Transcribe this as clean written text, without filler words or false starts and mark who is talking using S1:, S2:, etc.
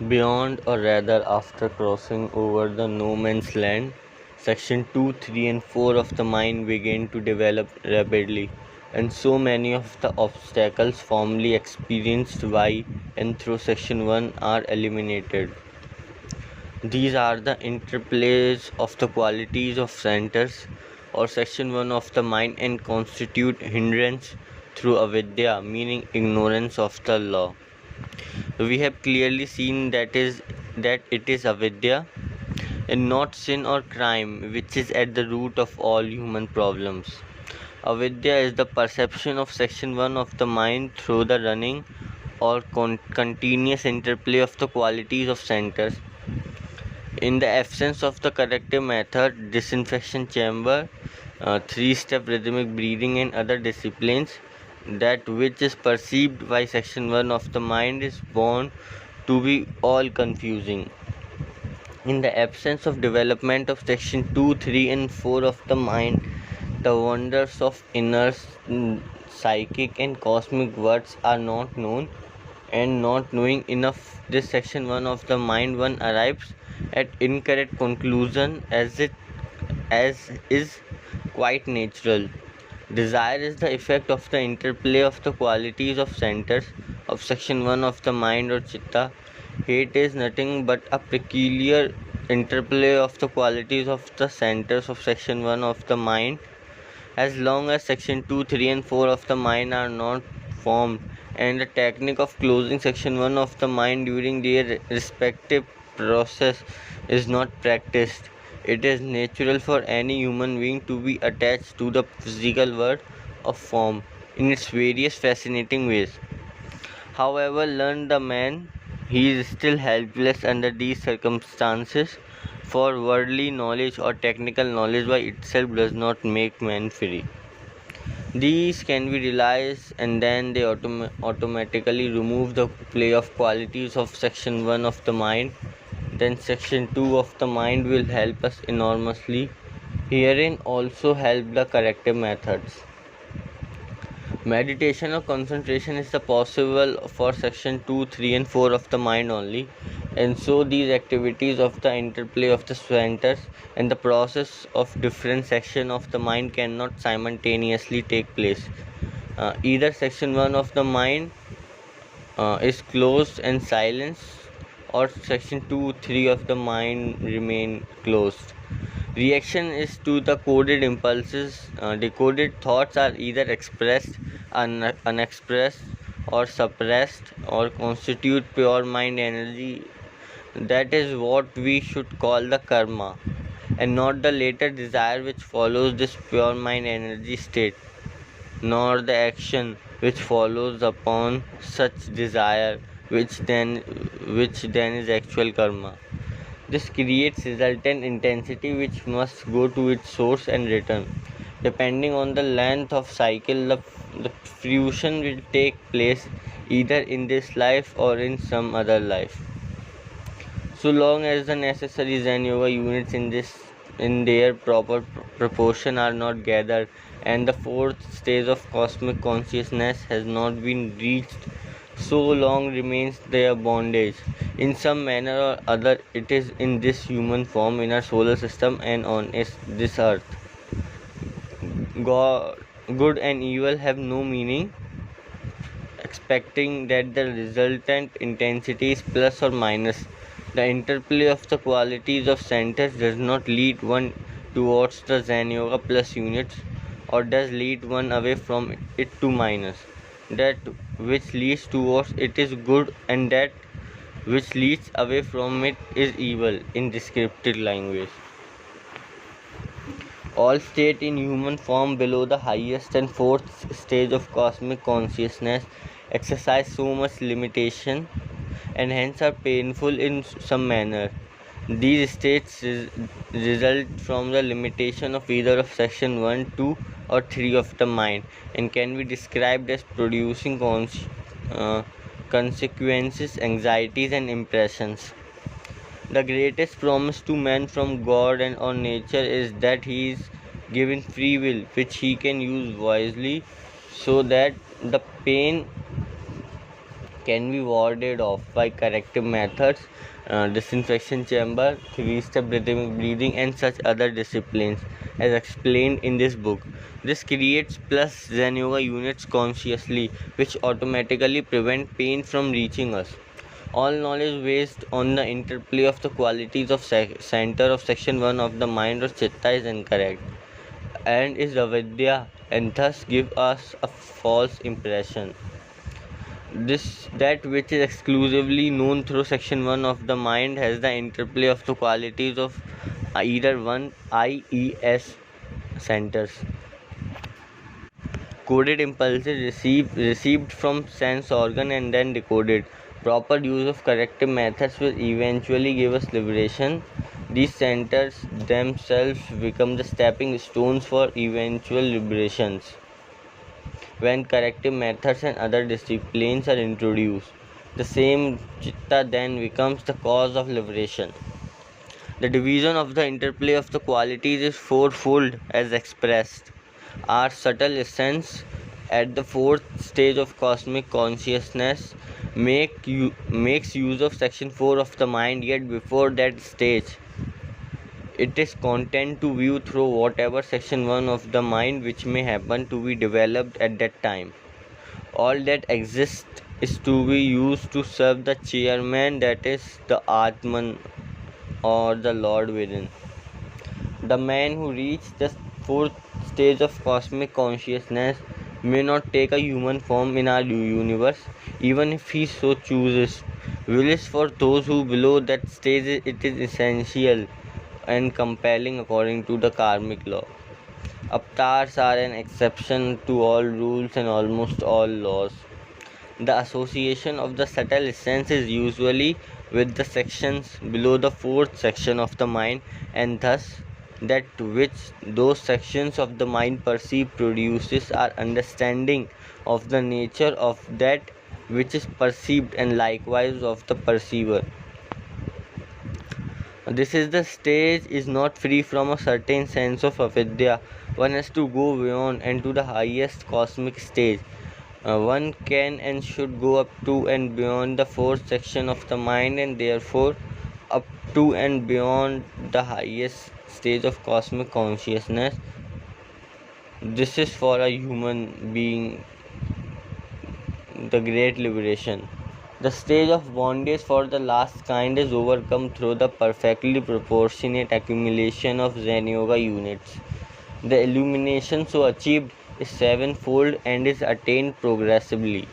S1: Beyond, or rather after crossing over the no man's land, section 2, 3, and 4 of the mind began to develop rapidly, and so many of the obstacles formerly experienced by and through section 1 are eliminated. These are the interplays of the qualities of centers or section 1 of the mind and constitute hindrance through avidya, meaning ignorance of the law. We have clearly seen that it is avidya and not sin or crime which is at the root of all human problems. Avidya is the perception of section 1 of the mind through the running or continuous interplay of the qualities of centers. In the absence of the corrective method, disinfection chamber, three-step rhythmic breathing, and other disciplines, that which is perceived by section 1 of the mind is born to be all confusing. In the absence of development of section 2, 3, and 4 of the mind, the wonders of inner psychic and cosmic words are not known, and not knowing enough this section 1 of the mind, one arrives at incorrect conclusion as is quite natural. Desire is the effect of the interplay of the qualities of centers of section 1 of the mind or chitta. Hate is nothing but a peculiar interplay of the qualities of the centers of section 1 of the mind. As long as section 2, 3, and 4 of the mind are not formed, and the technique of closing section 1 of the mind during their respective process is not practiced, it is natural for any human being to be attached to the physical world of form in its various fascinating ways. However learned the man, he is still helpless under these circumstances, for worldly knowledge or technical knowledge by itself does not make man free. These can be realized, and then they automatically remove the play of qualities of section 1 of the mind. Then section 2 of the mind will help us enormously. Herein also help the corrective methods. Meditation or concentration is the possible for section 2, 3, and 4 of the mind only, and so these activities of the interplay of the centers and the process of different section of the mind cannot simultaneously take place. Either section 1 of the mind is closed and silenced, or section 2, 3 of the mind remain closed. Reaction is to the coded impulses. Decoded thoughts are either expressed, unexpressed, or suppressed, or constitute pure mind energy. That is what we should call the karma, and not the later desire which follows this pure mind energy state, nor the action which follows upon such desire, which then is actual karma. This creates resultant intensity which must go to its source and return. Depending on the length of cycle, the fruition will take place either in this life or in some other life. So long as the necessary Zen Yoga units in their proper proportion are not gathered, and the fourth stage of cosmic consciousness has not been reached, so long remains their bondage. In some manner or other, it is in this human form, in our solar system, and on this earth. God, good and evil have no meaning, expecting that the resultant intensity is plus or minus. The interplay of the qualities of centers does not lead one towards the Zen Yoga plus units, or does lead one away from it to minus. That which leads towards it is good, and that which leads away from it is evil, in descriptive language. All state in human form below the highest and fourth stage of cosmic consciousness exercise so much limitation, and hence are painful in some manner. These states result from the limitation of either of section 1, 2, or 3 of the mind, and can be described as producing consequences, anxieties, and impressions. The greatest promise to man from God and or nature is that he is given free will, which he can use wisely, so that the pain can be warded off by corrective methods, disinfection chamber, three-step breathing, and such other disciplines, as explained in this book. This creates plus Zen Yoga units consciously, which automatically prevent pain from reaching us. All knowledge based on the interplay of the qualities of center of section 1 of the mind or chitta is incorrect and is avidya, and thus give us a false impression. This that which is exclusively known through section 1 of the mind has the interplay of the qualities of either one IES centers. Coded impulses received from sense organ and then decoded. Proper use of corrective methods will eventually give us liberation. These centers themselves become the stepping stones for eventual liberations. When corrective methods and other disciplines are introduced, the same chitta then becomes the cause of liberation. The division of the interplay of the qualities is fourfold as expressed. Our subtle essence at the fourth stage of cosmic consciousness makes use of section 4 of the mind, yet before that stage it is content to view through whatever section 1 of the mind which may happen to be developed at that time. All that exists is to be used to serve the chairman, that is the Atman or the Lord within. The man who reached the fourth stage of cosmic consciousness may not take a human form in our universe, even if he so chooses. Willis for those who below that stage, it is essential and compelling according to the karmic law. Avatars are an exception to all rules and almost all laws. The association of the subtle essence is usually with the sections below the fourth section of the mind, and thus that which those sections of the mind perceive produces our understanding of the nature of that which is perceived and likewise of the perceiver. This is the stage is not free from a certain sense of avidya. One has to go beyond and to the highest cosmic stage. One can and should go up to and beyond the fourth section of the mind, and therefore up to and beyond the highest stage of cosmic consciousness. This is for a human being the great liberation. The stage of bondage for the last kind is overcome through the perfectly proportionate accumulation of Zen Yoga units. The illumination so achieved is sevenfold and is attained progressively.